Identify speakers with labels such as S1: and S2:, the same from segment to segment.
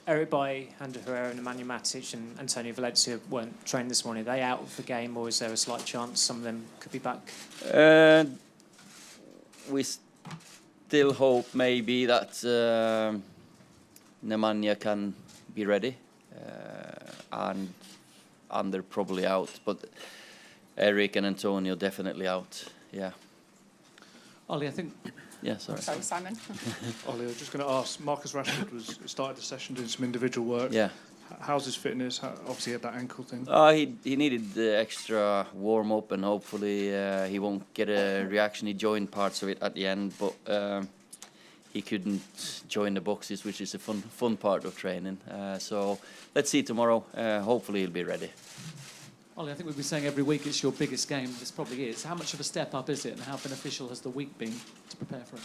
S1: Eric Bailly, Ander Herrera and Nemanja Matic and Antonio Valencia weren't trained this morning. Are they out of the game, or is there a slight chance some of them could be back?
S2: We still hope maybe that Nemanja can be ready, and Ander probably out, but Eric and Antonio definitely out. Yeah.
S3: Ollie, I think.
S2: Yeah, sorry.
S4: Sorry, Simon.
S5: Ollie, I was just going to ask, Marcus Rashford started the session doing some individual work.
S2: Yeah.
S5: How's his fitness? Obviously he had that ankle thing.
S2: He needed the extra warm-up, and hopefully he won't get a reaction. He joined parts of it at the end, but he couldn't join the boxes, which is a fun part of training. So let's see tomorrow. Hopefully he'll be ready.
S3: Ollie, I think we've been saying every week it's your biggest game. This probably is. How much of a step up is it, and how beneficial has the week been to prepare for it?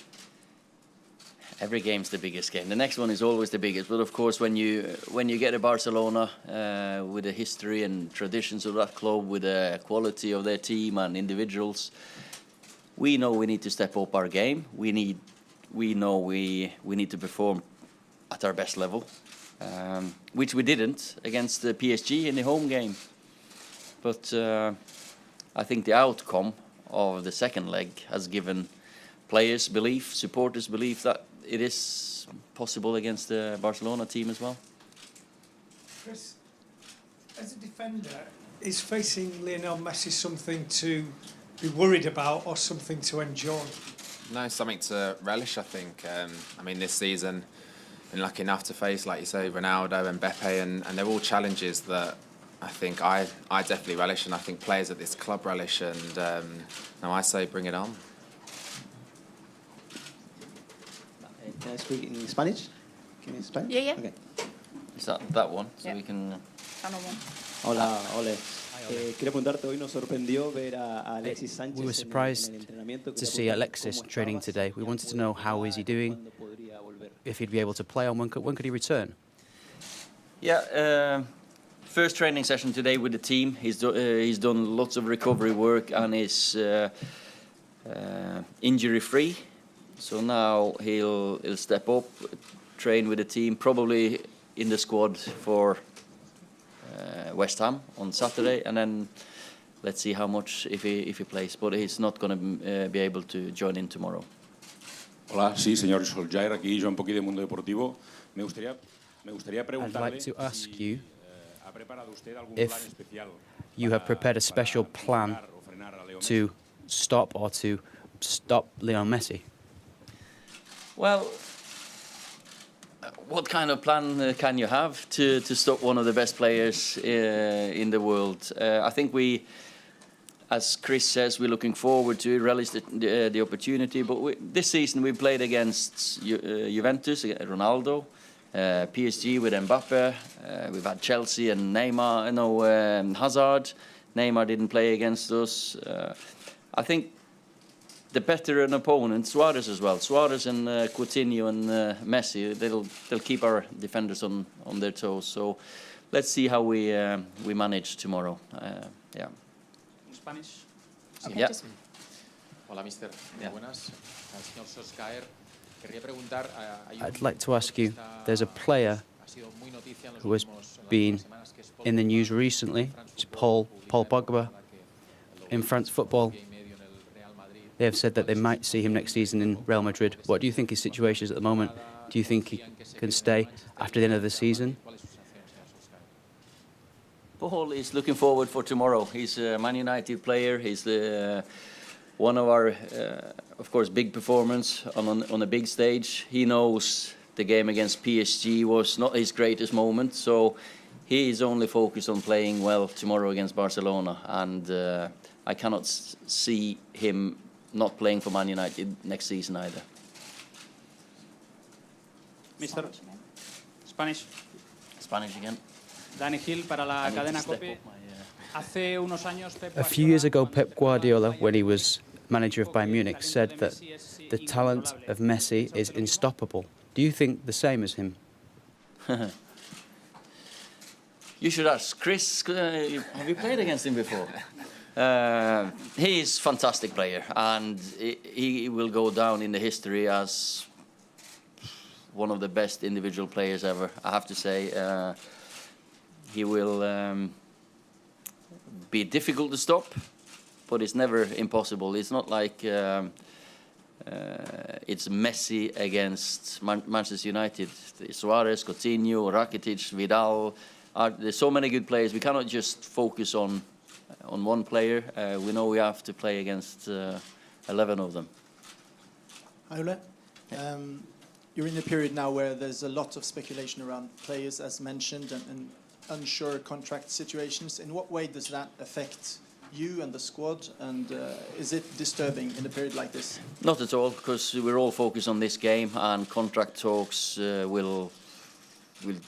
S2: Every game's the biggest game. The next one is always the biggest. But of course, when you get a Barcelona with the history and traditions of that club, with the quality of their team and individuals, we know we need to step up our game. We know we need to perform at our best level, which we didn't against the PSG in the home game. But I think the outcome of the second leg has given players belief, supporters belief that it is possible against the Barcelona team as well.
S6: Chris, as a defender, is facing Lionel Messi something to be worried about or something to enjoy?
S7: No, something to relish, I think. I mean, this season, been lucky enough to face, like you say, Ronaldo and Mbappe, and they're all challenges that I think I definitely relish, and I think players at this club relish, and now I say bring it on.
S8: Can I speak in Spanish? Can you Spanish?
S4: Yeah, yeah.
S8: Okay.
S2: Is that one? So
S4: Yeah.
S2: we can...
S4: Channel 1.
S8: Hola, Ole. Quería preguntarte, hoy nos sorprendió ver a Alexis Sánchez.
S9: We were surprised to see Alexis training today. We wanted to know how is he doing, if he'd be able to play, and when could he return?
S2: Yeah, first training session today with the team. He's done lots of recovery work and is injury-free. So now he'll step up, train with the team, probably in the squad for West Ham on Saturday, and then let's see how much if he plays. But he's not going to be able to join in tomorrow.
S10: Hola, sí, señor Solkjaer, aquí Joan Poquí de Mundo Deportivo. Me gustaría
S9: I'd like to ask you
S10: if
S9: you have prepared a special plan to stop Lionel Messi.
S2: Well, what kind of plan can you have to stop one of the best players in the world? I think we, as Chris says, we're looking forward to relish the opportunity. But this season we played against Juventus, Ronaldo, PSG with Mbappe. We've had Chelsea and Neymar, Hazard. Neymar didn't play against us. I think the better an opponent, Suarez as well. Suarez and Coutinho and Messi, they'll keep our defenders on their toes. So let's see how we manage tomorrow. Yeah.
S11: Spanish.
S4: Okay,
S2: Yeah.
S11: Hola, mister.
S2: Yeah.
S11: Buenas. Al señor Solskjaer. Querría preguntar.
S9: I'd like to ask you, there's a player who has been in the news recently, it's Paul Pogba, in France football. They have said that they might see him next season in Real Madrid. What do you think his situation is at the moment? Do you think he can stay after the end of the season?
S2: Paul is looking forward for tomorrow. He's a Man United player. He's one of our, of course, big performance on a big stage. He knows the game against PSG was not his greatest moment, so he is only focused on playing well tomorrow against Barcelona. And I cannot see him not playing for Man United next season either.
S11: Mister. Spanish.
S2: Spanish again.
S11: Dani Gil para la cadena COPE. Hace unos años Pep
S9: A few years ago, Pep Guardiola, when he was manager of Bayern Munich, said that the talent of Messi is unstoppable. Do you think the same as him?
S2: You should ask Chris. Have you played against him before? He is a fantastic player, and he will go down in the history as one of the best individual players ever, I have to say. He will be difficult to stop, but it's never impossible. It's not like it's Messi against Manchester United. Suarez, Coutinho, Rakitic, Vidal. There's so many good players. We cannot just focus on one player. We know we have to play against 11 of them.
S4: Hi, Ole. You're in a period now where there's a lot of speculation around players, as mentioned, and unsure contract situations. In what way does that affect you and the squad, and is it disturbing in a period like this?
S2: Not at all, because we're all focused on this game, and contract talks will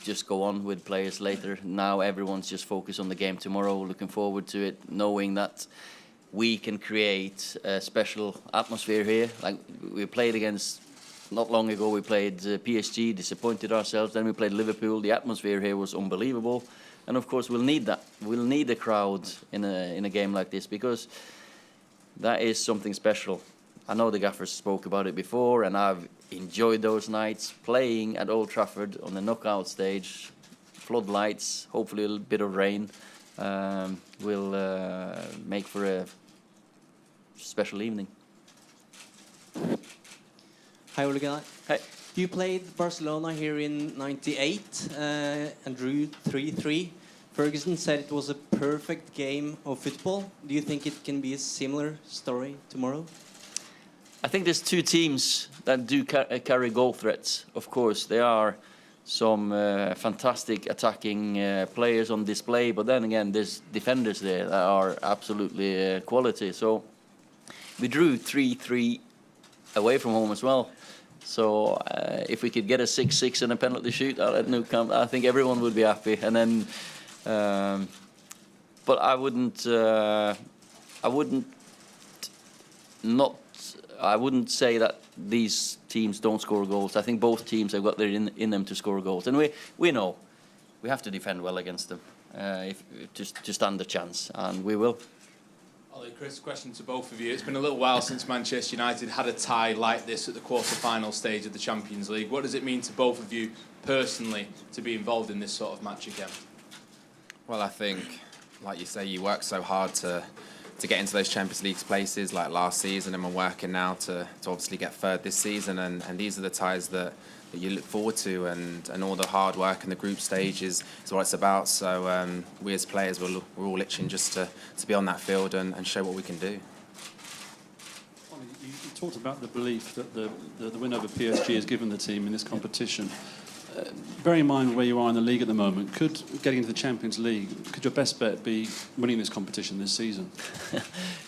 S2: just go on with players later. Now everyone's just focused on the game tomorrow, looking forward to it, knowing that we can create a special atmosphere here. Like we played against, not long ago we played PSG, disappointed ourselves, then we played Liverpool. The atmosphere here was unbelievable. And of course we'll need that. We'll need a crowd in a game like this, because that is something special. I know the gaffers spoke about it before, and I've enjoyed those nights playing at Old Trafford on the knockout stage, floodlights, hopefully a little bit of rain will make for a special evening.
S12: Hi, Ole Guner.
S2: Hey.
S12: You played Barcelona here in '98 and drew 3-3. Ferguson said it was a perfect game of football. Do you think it can be a similar story tomorrow?
S2: I think there's two teams that do carry goal threats. Of course, there are some fantastic attacking players on display, but then again, there's defenders there that are absolutely quality. So we drew 3-3 away from home as well. So if we could get a 6-6 and a penalty shootout at Nou Camp, I think everyone would be happy. And then, but I wouldn't say that these teams don't score goals. I think both teams have got their in them to score goals, and we know we have to defend well against them to stand a chance, and we will.
S13: Ollie, Chris, question to both of you. It's been a little while since Manchester United had a tie like this at the quarter-final stage of the Champions League. What does it mean to both of you personally to be involved in this sort of match again?
S7: Well, I think, like you say, you work so hard to get into those Champions League places like last season, and we're working now to obviously get third this season, and these are the ties that you look forward to, and all the hard work in the group stage is what it's about. So we as players, we're all itching just to be on that field and show what we can do.
S14: You talked about the belief that the win over PSG has given the team in this competition. Bear in mind where you are in the league at the moment, could getting into the Champions League, could your best bet be winning this competition this season?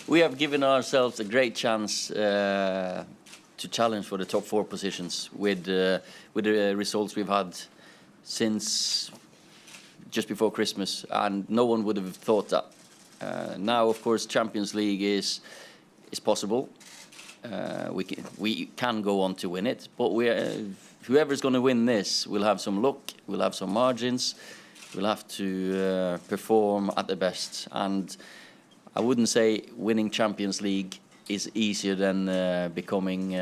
S2: We have given ourselves a great chance to challenge for the top 4 positions with the results we've had since just before Christmas, and no one would have thought that. Now, of course, Champions League is possible. We can go on to win it, but whoever's going to win this will have some luck, will have some margins, will have to perform at the best. And I wouldn't say winning Champions League is easier than becoming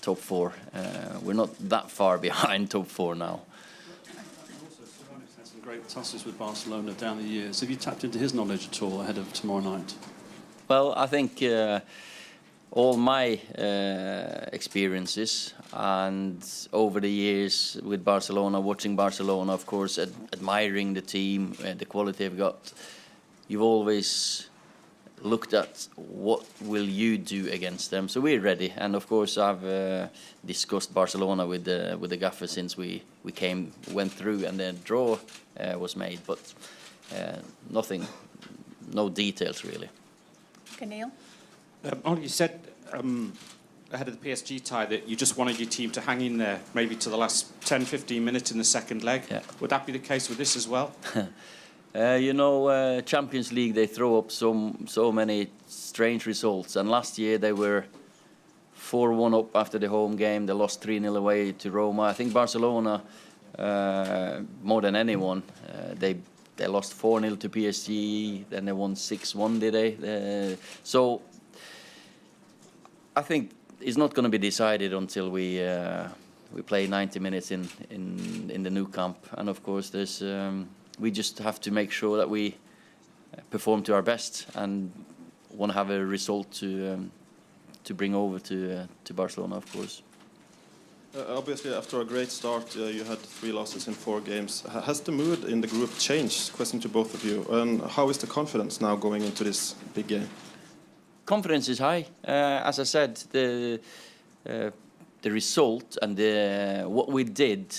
S2: top 4. We're not that far behind top 4 now.
S14: Had some great tussles with Barcelona down the years. Have you tapped into his knowledge at all ahead of tomorrow night?
S2: Well, I think all my experiences and over the years with Barcelona, watching Barcelona, of course, admiring the team, the quality they've got, you've always looked at what will you do against them. So we're ready, and of course I've discussed Barcelona with the gaffer since we went through and the draw was made, but nothing, no details really.
S15: Okay, Neil.
S11: Ollie, you said ahead of the PSG tie that you just wanted your team to hang in there, maybe to the last 10-15 minutes in the second leg.
S2: Yeah.
S11: Would that be the case with this as well?
S2: Champions League, they throw up so many strange results, and last year they were 4-1 up after the home game. They lost 3-0 away to Roma. I think Barcelona, more than anyone, they lost 4-0 to PSG, then they won 6-1, did they? So I think it's not going to be decided until we we play 90 minutes in the new camp, and of course there's we just have to make sure that we perform to our best and want to have a result to bring over to Barcelona, of course.
S15: Obviously, after a great start, you had 3 losses in 4 games. Has the mood in the group changed? Question to both of you. And how is the confidence now going into this big game?
S2: Confidence is high. As I said, the result and what we did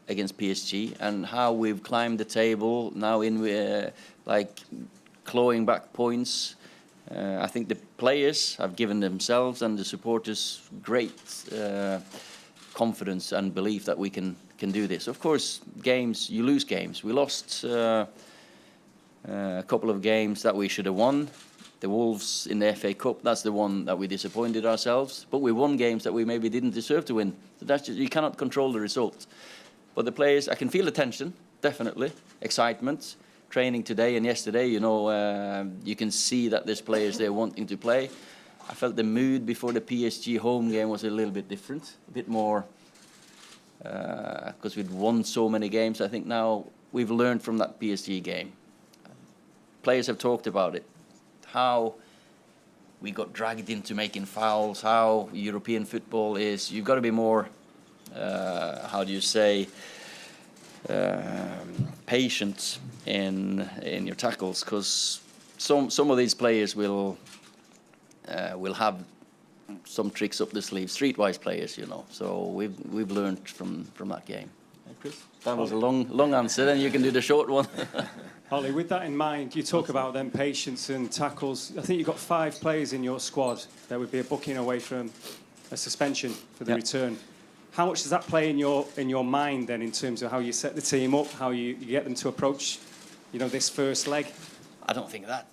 S2: against PSG and how we've climbed the table now in like clawing back points. I think the players have given themselves and the supporters great confidence and belief that we can do this. Of course, games, you lose games. We lost a couple of games that we should have won. The Wolves in the FA Cup, that's the one that we disappointed ourselves. But we won games that we maybe didn't deserve to win. So that's just, you cannot control the result. But the players, I can feel the tension, definitely, excitement. Training today and yesterday, you know, you can see that there's players there wanting to play. I felt the mood before the PSG home game was a little bit different, a bit more, because we'd won so many games. I think now we've learned from that PSG game. Players have talked about it, how we got dragged into making fouls, how European football is. You've got to be more, how do you say, patient in your tackles, because some of these players will have some tricks up the sleeve, streetwise players, you know. So we've learned from that game. Chris, that was a long answer. Then you can do the short one.
S16: Ole, with that in mind, you talk about them patience and tackles. I think you've got 5 players in your squad that would be a booking away from a suspension for the return. How much does that play in your mind then, in terms of how you set the team up, how you get them to approach, you know, this first leg?
S2: I don't think that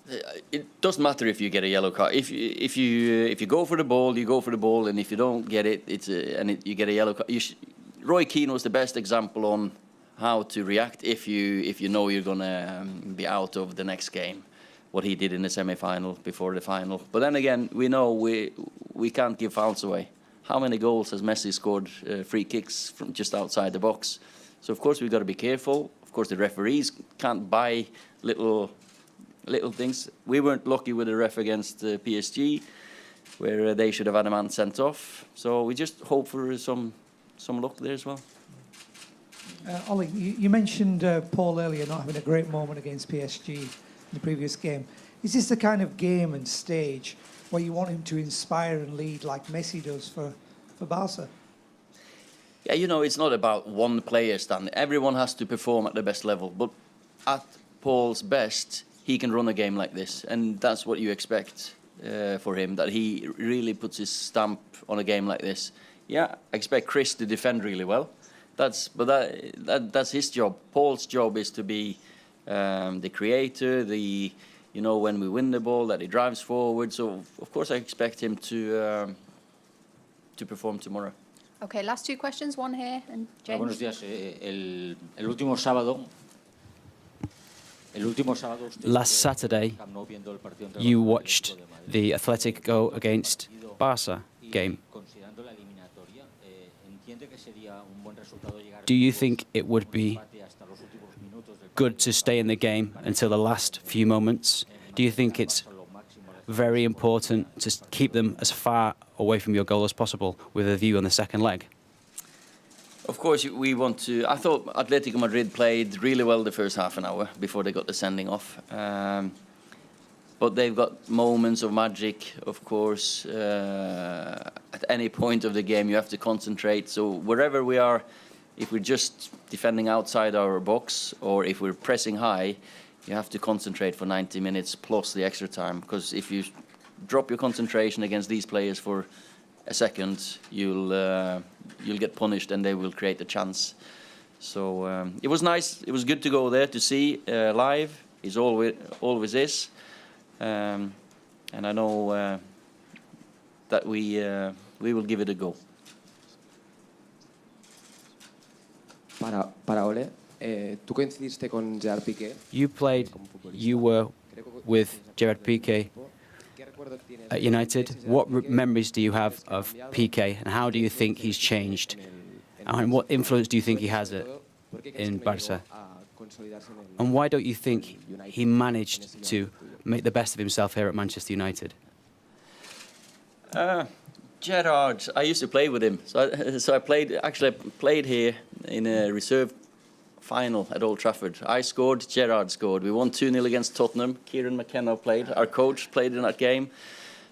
S2: it doesn't matter if you get a yellow card. If you go for the ball, you go for the ball, and if you don't get it, you get a yellow card. Roy Keane was the best example on how to react if you know you're gonna be out of the next game. What he did in the semi-final before the final. But then again, we know we can't give fouls away. How many goals has Messi scored free kicks from just outside the box? So of course we've got to be careful. Of course the referees can't buy little things. We weren't lucky with the ref against PSG, where they should have had a man sent off. So we just hope for some luck there as well.
S17: Ole, you mentioned Paul earlier not having a great moment against PSG in the previous game. Is this the kind of game and stage where you want him to inspire and lead like Messi does for Barca?
S2: Yeah, you know, it's not about one player standing. Everyone has to perform at the best level. But at Paul's best, he can run a game like this. And that's what you expect for him, that he really puts his stamp on a game like this. Yeah, I expect Chris to defend really well. That's his job. Paul's job is to be the creator, you know, when we win the ball, that he drives forward. So, of course, I expect him to perform tomorrow.
S18: Okay, last 2 questions. One here, and James.
S19: Buenos días. El último sábado.
S9: Last Saturday, you watched the Atletico against Barca game. Do you think it would be good to stay in the game until the last few moments? Do you think it's very important to keep them as far away from your goal as possible with a view on the second leg?
S2: Of course, we want to. I thought Atletico Madrid played really well the first half an hour before they got the sending off. But they've got moments of magic, of course. At any point of the game, you have to concentrate. So wherever we are, if we're just defending outside our box or if we're pressing high, you have to concentrate for 90 minutes plus the extra time. Because if you drop your concentration against these players for a second, you'll get punished and they will create a chance. So it was nice. It was good to go there to see live. It always is. And I know that we will give it a go.
S20: Para Ole, tú coincidiste con Gerard Piqué.
S9: You were with Gerard Piqué at United. What memories do you have of Piqué, and how do you think he's changed And what influence do you think he has in Barca? And why don't you think he managed to make the best of himself here at Manchester United?
S2: Gerrard, I used to play with him. So I played here in a reserve final at Old Trafford. I scored, Gerrard scored. We won 2-0 against Tottenham. Kieran McKenna played, our coach played in that game.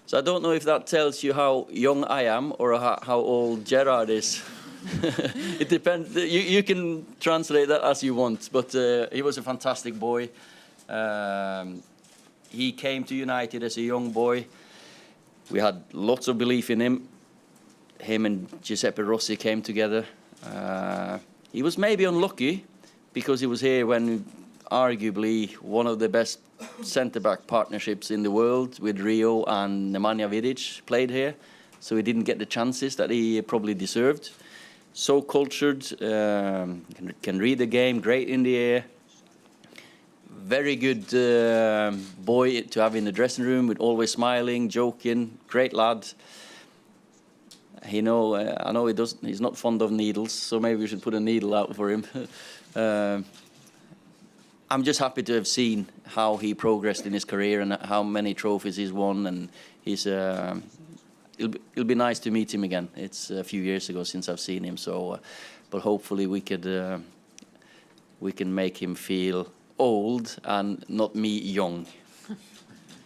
S2: So I don't know if that tells you how young I am or how old Gerrard is. It depends. You can translate that as you want, but he was a fantastic boy. He came to United as a young boy. We had lots of belief in him. Him and Giuseppe Rossi came together. He was maybe unlucky because he was here when arguably one of the best centre-back partnerships in the world with Rio and Nemanja Vidic played here. So he didn't get the chances that he probably deserved. So cultured, can read the game, great in the air. Very good boy to have in the dressing room, with always smiling, joking, great lad. I know he's not fond of needles, so maybe we should put a needle out for him. I'm just happy to have seen how he progressed in his career and how many trophies he's won, and it'll be nice to meet him again. It's a few years ago since I've seen him, so but hopefully we can make him feel old and not me young.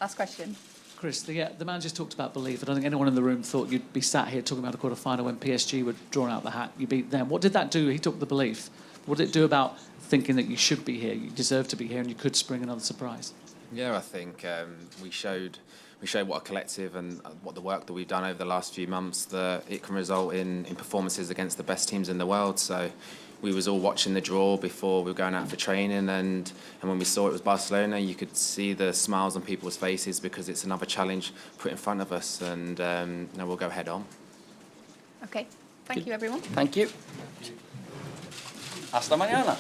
S18: Last question.
S3: Chris, the man just talked about belief. I don't think anyone in the room thought you'd be sat here talking about a quarter-final when PSG were drawn out the hat. You beat them. What did that do? He took the belief. What did it do about thinking that you should be here, you deserve to be here, and you could spring another surprise?
S7: Yeah, I think we showed what a collective and what the work that we've done over the last few months, that it can result in performances against the best teams in the world. So we was all watching the draw before we were going out for training, and when we saw it was Barcelona, you could see the smiles on people's faces because it's another challenge put in front of us, and we'll go head on.
S18: Okay, thank you everyone.
S2: Thank you. Hasta mañana.